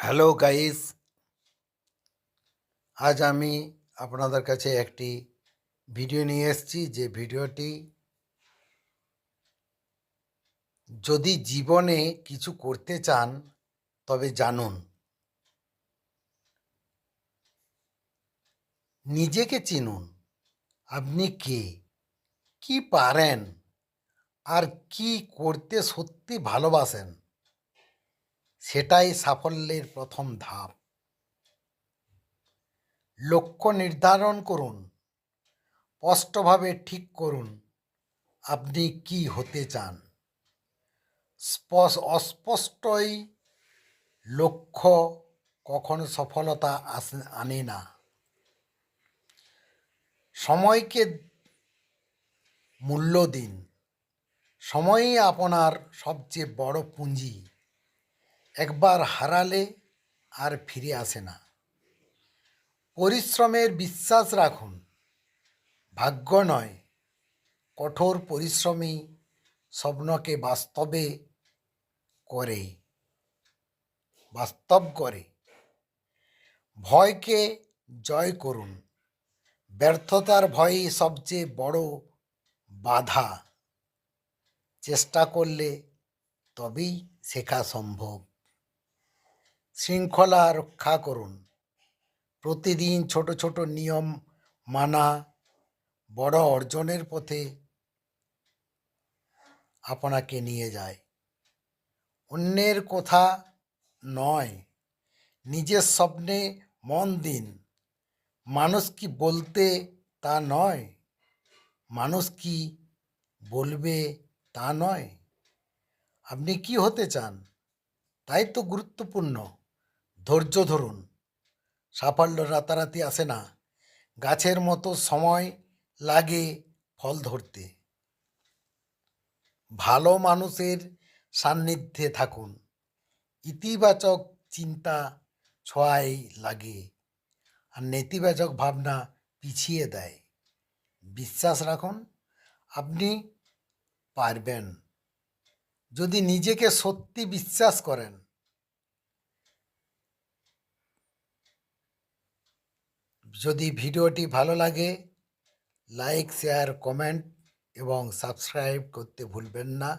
Hello guys, আজ আমি আপনাদের কাছে একটি ভিডিও নিয়ে এসেছি। যে ভিডিওটি, যদি জীবনে কিছু করতে চান তবে জানুন, নিজেকে চিনুন। আপনি কে, কি পারেন, আর কি করতে সত্যি ভালোবাসেন, সেটাই সাফল্যের প্রথম ধাপ। লক্ষ্য নির্ধারণ করুন, স্পষ্টভাবে ঠিক করুন আপনি কি হতে চান। অস্পষ্টই লক্ষ্য কখনো সফলতা আনে না। সময়কে মূল্য দিন, সময়ই আপনার সবচেয়ে বড় পুঁজি। একবার হারালে আর ফিরে আসে না। পরিশ্রমের বিশ্বাস রাখুন, ভাগ্য নয়, কঠোর পরিশ্রমী স্বপ্নকে করে বাস্তব করে। ভয়কে জয় করুন, ব্যর্থতার ভয়ই সবচেয়ে বড় বাধা। চেষ্টা করলে তবেই শেখা সম্ভব। শৃঙ্খলা রক্ষা করুন, প্রতিদিন ছোট ছোট নিয়ম মানা বড় অর্জনের পথে আপনাকে নিয়ে যায়। অন্যের কথা নয়, নিজের স্বপ্নে মন দিন। মানুষ কি বলতে তা নয়, মানুষ কি বলবে তা নয়, আপনি কি হতে চান তাই তো গুরুত্বপূর্ণ। ধৈর্য ধরুন, সাফল্য রাতারাতি আসে না। গাছের মতো সময় লাগে ফল ধরতে। ভালো মানুষের সান্নিধ্যে থাকুন, ইতিবাচক চিন্তা ছোঁয়াই লাগে, আর নেতিবাচক ভাবনা পিছিয়ে দেয়। বিশ্বাস রাখুন, আপনি পারবেন। যদি নিজেকে সত্যি বিশ্বাস করেন। যদি ভিডিওটি ভালো লাগে, লাইক, শেয়ার, কমেন্ট এবং সাবস্ক্রাইব করতে ভুলবেন না।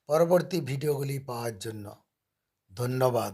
পরবর্তী ভিডিওগুলি পাওয়ার জন্য ধন্যবাদ।